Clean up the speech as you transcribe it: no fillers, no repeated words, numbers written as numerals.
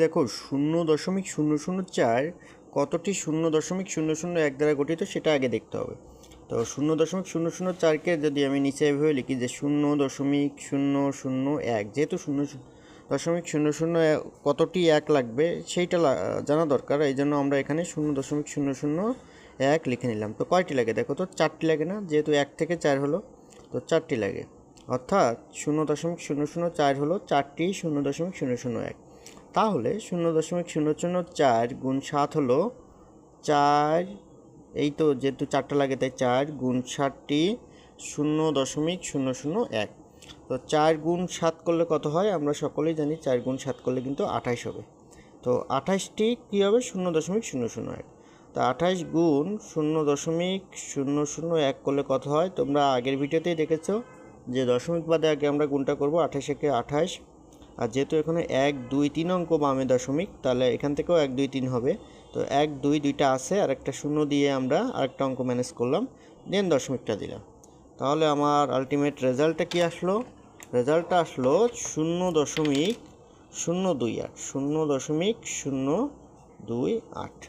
দেখো 0.004 কতটি 0.001 দ্বারা গঠিত সেটা আগে দেখতে হবে। তো 0.004কে যদি আমি নিচে এভাবে লিখি যে 0.001, যেহেতু 0.001 কতটি এক লাগবে সেইটা জানা দরকার, এই জন্য আমরা এখানে 0.001 লিখে নিলাম। তো কয়টি লাগে দেখো তো, 4টি লাগে না, যেহেতু 1 থেকে 4 হলো, তো 4টি লাগে, অর্থাৎ 0.004 হলো 4টি 0.001। তাহলে 0.004 গুণ 7 হলো 4, এই তো যেহেতু 4টা লাগে তাই 4 গুণ 7টি 0.001। তো 4 গুণ 7 করলে কত হয় আমরা সকলেই জানি, 4 গুণ 7 করলে কিন্তু 28 হবে। তো 28টি কী হবে 0.001। তো 28 গুণ 0.001 করলে কত হয় তোমরা আগের ভিডিওতেই দেখেছো যে দশমিক বাদে আগে আমরা গুণটা করব, 28 একে 28, আর যেহেতু এখানে 1 2 3 অঙ্ক বামে দশমিক, তাহলে এখান থেকেও 1 2 3 হবে। তো 1 2 দুইটা আছে আর একটা শূন্য দিয়ে আমরা আরেকটা অঙ্ক ম্যানেজ করলাম, দেন দশমিকটা দিলাম। তাহলে আমার আলটিমেট রেজাল্টটা কি আসলো? রেজাল্টটা আসলো 0.028, 0.028।